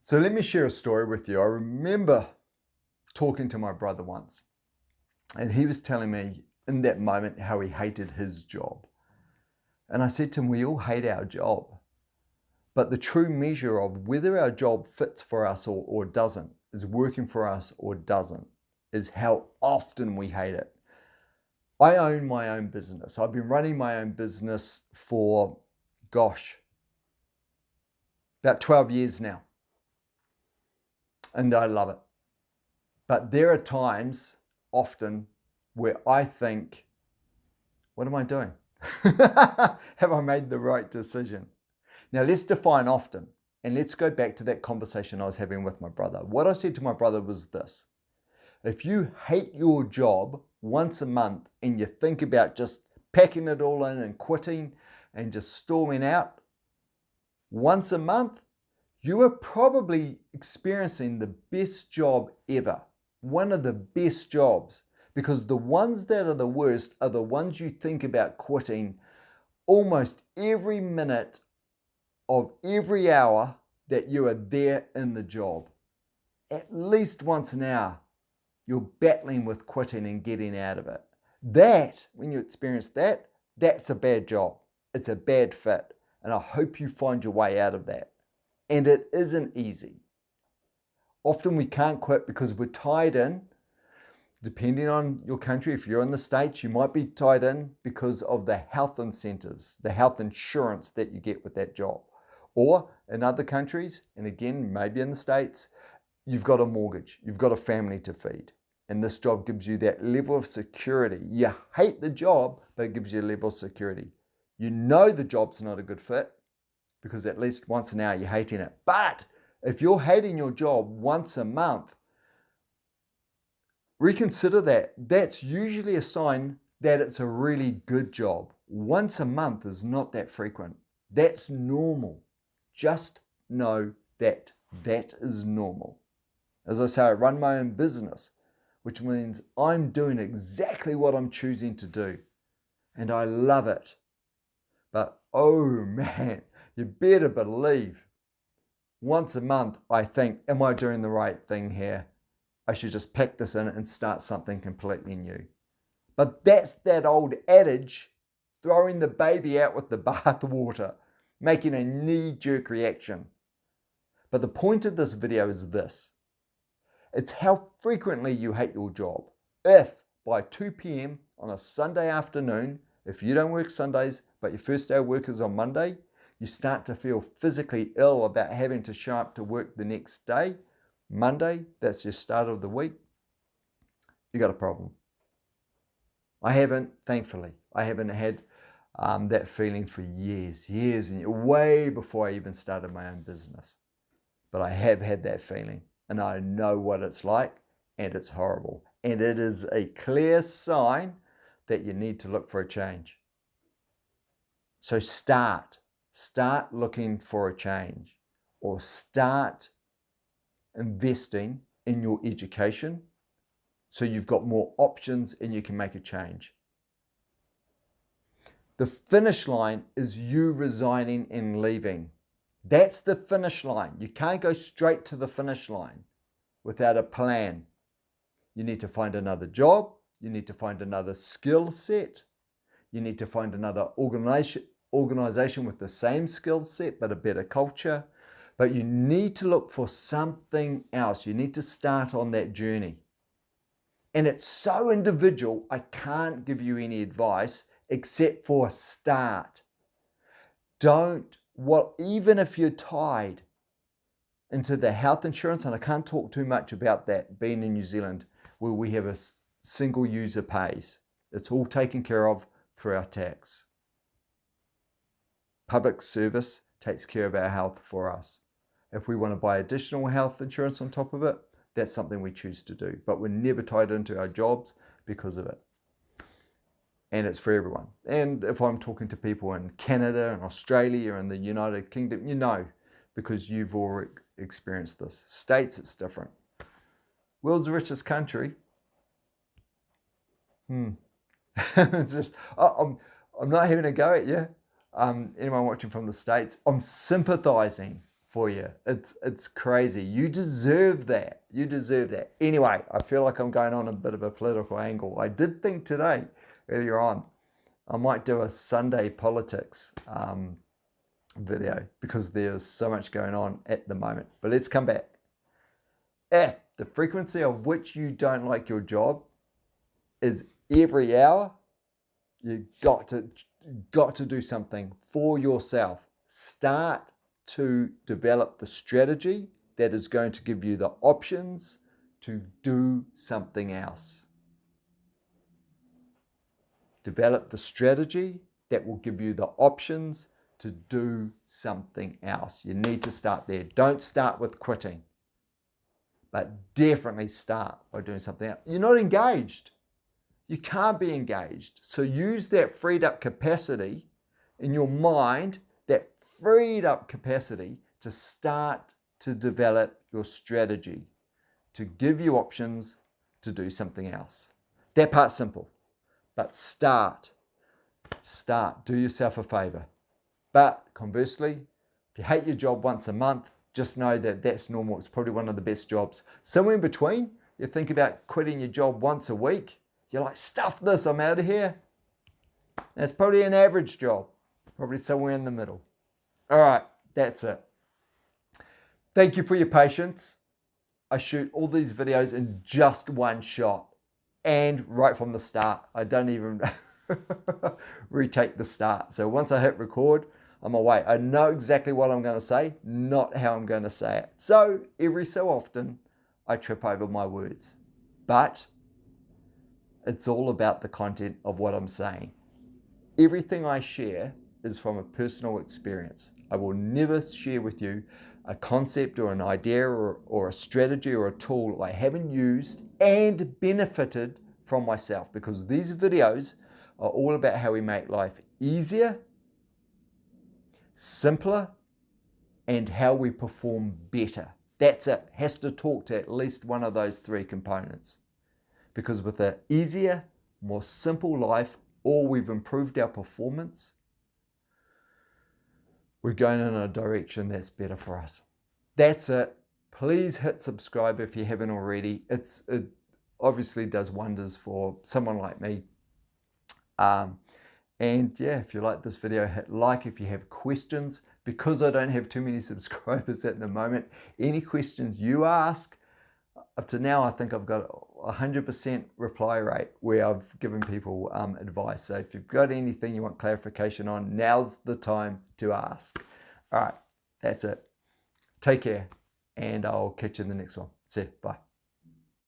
So let me share a story with you. I remember talking to my brother once, and he was telling me in that moment how he hated his job. And I said to him, we all hate our job. But the true measure of whether our job fits for us or doesn't, is working for us or doesn't, is how often we hate it. I own my own business. I've been running my own business for, about 12 years now. And I love it. But there are times, often, where I think, what am I doing? Have I made the right decision? Now let's define often, and let's go back to that conversation I was having with my brother. What I said to my brother was this: if you hate your job once a month and you think about just packing it all in and quitting and just storming out once a month, you are probably experiencing the best job ever. One of the best jobs, because the ones that are the worst are the ones you think about quitting almost every minute of every hour that you are there in the job. At least once an hour, you're battling with quitting and getting out of it. That, when you experience that, that's a bad job. It's a bad fit. And I hope you find your way out of that. And it isn't easy. Often we can't quit because we're tied in. Depending on your country, if you're in the States, you might be tied in because of the health incentives, the health insurance that you get with that job. Or in other countries, and again, maybe in the States, you've got a mortgage, you've got a family to feed. And this job gives you that level of security. You hate the job, but it gives you a level of security. You know the job's not a good fit because at least once an hour you're hating it. But if you're hating your job once a month, reconsider that. That's usually a sign that it's a really good job. Once a month is not that frequent. That's normal. Just know that that is normal. As I say, I run my own business, which means I'm doing exactly what I'm choosing to do. And I love it. But oh man, you better believe once a month I think, am I doing the right thing here? I should just pack this in and start something completely new. But that's that old adage, throwing the baby out with the bathwater, making a knee-jerk reaction. But the point of this video is this: it's how frequently you hate your job. If by 2 p.m. on a Sunday afternoon, if you don't work Sundays, but your first day of work is on Monday, you start to feel physically ill about having to show up to work the next day, Monday, that's your start of the week, you got a problem. Thankfully, I haven't had that feeling for years and way before I even started my own business. But I have had that feeling and I know what it's like, and it's horrible. And it is a clear sign that you need to look for a change. So start looking for a change, or start investing in your education so you've got more options and you can make a change. The finish line is you resigning and leaving. That's the finish line. You can't go straight to the finish line without a plan. You need to find another job. You need to find another skill set. You need to find another organization with the same skill set but a better culture. But you need to look for something else. You need to start on that journey. And it's so individual, I can't give you any advice except for start. Even if you're tied into the health insurance, and I can't talk too much about that being in New Zealand where we have a single user pays. It's all taken care of through our tax. Public service takes care of our health for us. If we want to buy additional health insurance on top of it, that's something we choose to do. But we're never tied into our jobs because of it. And it's for everyone. And if I'm talking to people in Canada and Australia and the United Kingdom, you know, because you've all experienced this. States, it's different. World's richest country. It's just, I'm not having a go at you. Anyone watching from the States, I'm sympathizing for you. It's crazy. You deserve that. You deserve that. Anyway, I feel like I'm going on a bit of a political angle. I did think today, earlier on, I might do a Sunday politics video because there's so much going on at the moment. But let's come back. If the frequency of which you don't like your job is every hour, you got to do something for yourself. Start to develop the strategy that is going to give you the options to do something else. Develop the strategy that will give you the options to do something else. You need to start there. Don't start with quitting, but definitely start by doing something else. You're not engaged. You can't be engaged. So use that freed up capacity in your mind, that freed up capacity to start to develop your strategy, to give you options to do something else. That part's simple, but start, do yourself a favor. But conversely, if you hate your job once a month, just know that that's normal. It's probably one of the best jobs. Somewhere in between, you think about quitting your job once a week. You're like, stuff this, I'm out of here. That's probably an average job, probably somewhere in the middle. All right, that's it. Thank you for your patience. I shoot all these videos in just one shot and right from the start. I don't even retake the start. So once I hit record, I'm away. I know exactly what I'm going to say, not how I'm going to say it. So every so often, I trip over my words. But it's all about the content of what I'm saying. Everything I share is from a personal experience. I will never share with you a concept or an idea or a strategy or a tool I haven't used and benefited from myself, because these videos are all about how we make life easier, simpler, and how we perform better. That's it. Has to talk to at least one of those three components. Because with an easier, more simple life, or we've improved our performance, we're going in a direction that's better for us. That's it. Please hit subscribe if you haven't already. It obviously does wonders for someone like me. And yeah, if you like this video, hit like. If you have questions, because I don't have too many subscribers at the moment, any questions you ask, up to now, I think I've got a 100% reply rate where I've given people advice. So if you've got anything you want clarification on, now's the time to ask. All right, that's it. Take care, and I'll catch you in the next one. See you. Bye.